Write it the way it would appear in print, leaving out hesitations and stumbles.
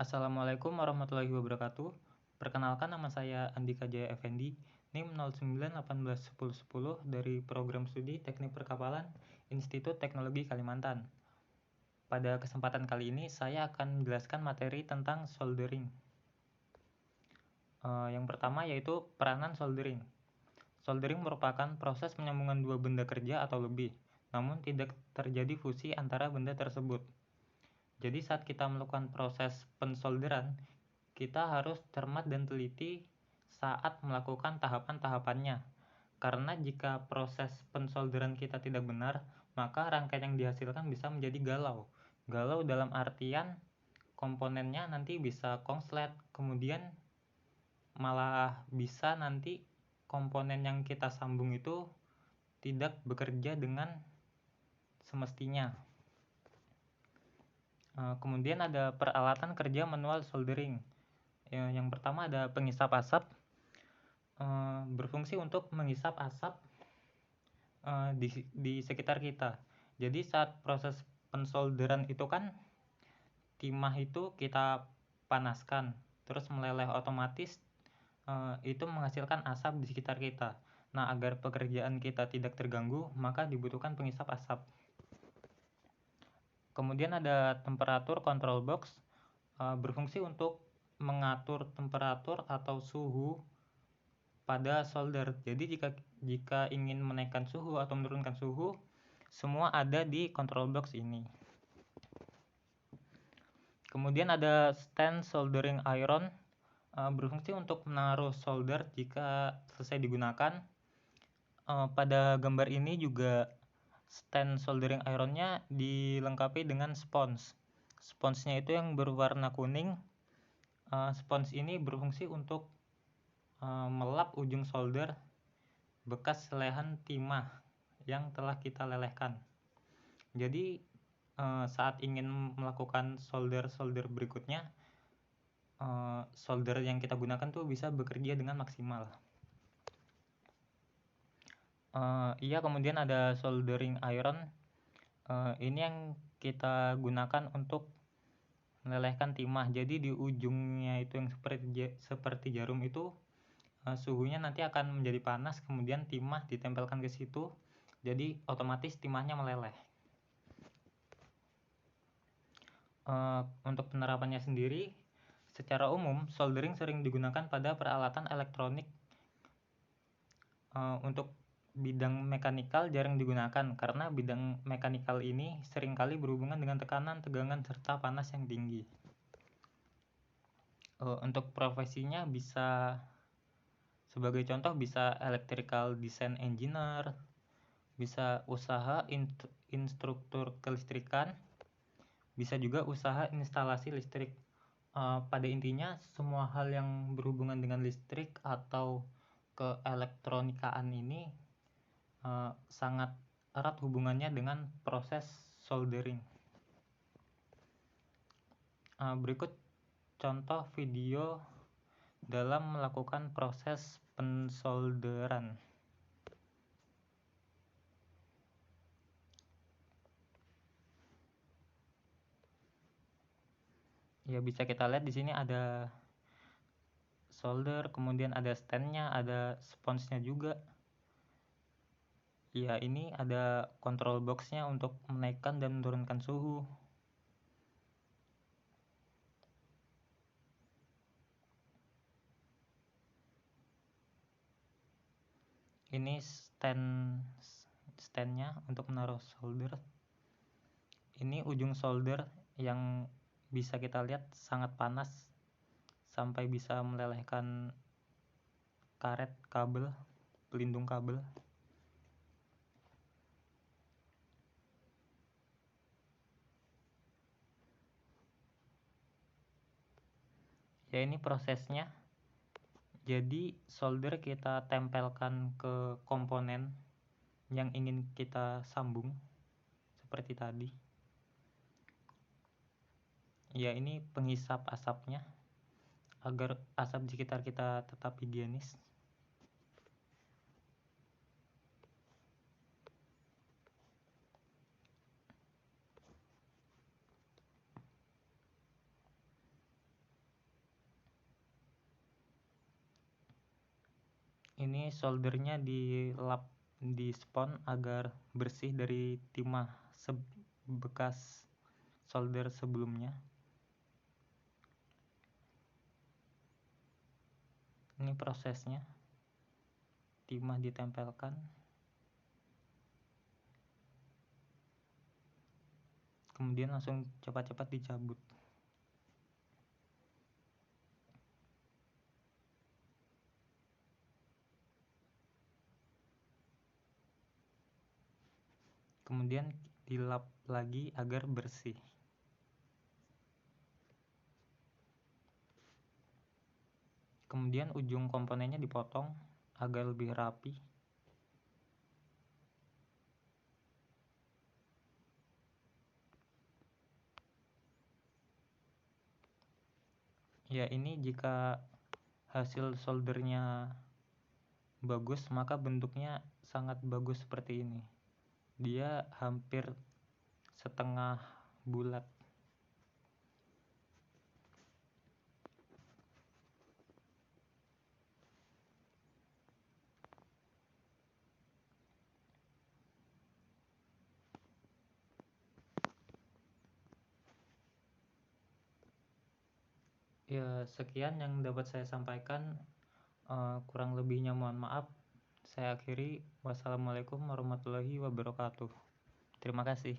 Assalamualaikum warahmatullahi wabarakatuh. Perkenalkan, nama saya Andika Jaya Effendi, NIM 09181110 dari Program Studi Teknik Perkapalan Institut Teknologi Kalimantan. Pada kesempatan kali ini saya akan menjelaskan materi tentang soldering. Yang pertama yaitu peranan soldering. Soldering merupakan proses penyambungan dua benda kerja atau lebih, namun tidak terjadi fusi antara benda tersebut. Jadi saat kita melakukan proses pensolderan, kita harus cermat dan teliti saat melakukan tahapan-tahapannya. Karena jika proses pensolderan kita tidak benar, maka rangkaian yang dihasilkan bisa menjadi galau. Galau dalam artian komponennya nanti bisa konslet, kemudian malah bisa nanti komponen yang kita sambung itu tidak bekerja dengan semestinya. Kemudian ada peralatan kerja manual soldering. Yang pertama ada pengisap asap, berfungsi untuk mengisap asap di sekitar kita. Jadi saat proses pensolderan itu kan timah itu kita panaskan, terus meleleh otomatis itu menghasilkan asap di sekitar kita. Nah, agar pekerjaan kita tidak terganggu, maka dibutuhkan pengisap asap. Kemudian ada temperatur control box, berfungsi untuk mengatur temperatur atau suhu pada solder. Jadi jika ingin menaikkan suhu atau menurunkan suhu, semua ada di control box ini. Kemudian ada stand soldering iron, berfungsi untuk menaruh solder jika selesai digunakan. Pada gambar ini juga stand soldering ironnya dilengkapi dengan spons. Sponsnya itu yang berwarna kuning. Spons ini berfungsi untuk melap ujung solder bekas selehan timah yang telah kita lelehkan. Jadi saat ingin melakukan solder berikutnya, solder yang kita gunakan tuh bisa bekerja dengan maksimal. Kemudian ada soldering iron. Ini yang kita gunakan untuk melelehkan timah. Jadi di ujungnya itu yang seperti jarum itu suhunya nanti akan menjadi panas, kemudian timah ditempelkan ke situ, jadi otomatis timahnya meleleh. Untuk penerapannya sendiri, secara umum soldering sering digunakan pada peralatan elektronik. Untuk bidang mekanikal jarang digunakan karena bidang mekanikal ini seringkali berhubungan dengan tekanan, tegangan, serta panas yang tinggi. Untuk profesinya bisa, sebagai contoh, bisa electrical design engineer, bisa usaha instruktur kelistrikan, bisa juga usaha instalasi listrik. Pada intinya semua hal yang berhubungan dengan listrik atau keelektronikaan ini sangat erat hubungannya dengan proses soldering. Berikut contoh video dalam melakukan proses pensolderan. Ya, bisa kita lihat di sini ada solder, kemudian ada standnya, ada sponsnya juga. Ya, ini ada control boxnya untuk menaikkan dan menurunkan suhu. Ini standnya untuk menaruh solder. Ini ujung solder yang bisa kita lihat sangat panas sampai bisa melelehkan karet kabel, pelindung kabel. Ya, ini prosesnya. Jadi solder kita tempelkan ke komponen yang ingin kita sambung seperti tadi. Ya, ini penghisap asapnya agar asap di sekitar kita tetap higienis. Ini soldernya dilap di spon agar bersih dari timah bekas solder sebelumnya. Ini prosesnya, timah ditempelkan, kemudian langsung cepat-cepat dicabut. Kemudian dilap lagi agar bersih. Kemudian ujung komponennya dipotong agar lebih rapi. Ya, ini jika hasil soldernya bagus, maka bentuknya sangat bagus seperti ini. Dia hampir setengah bulat. Ya, sekian yang dapat saya sampaikan. Kurang lebihnya mohon maaf. Saya akhiri. Wassalamualaikum warahmatullahi wabarakatuh. Terima kasih.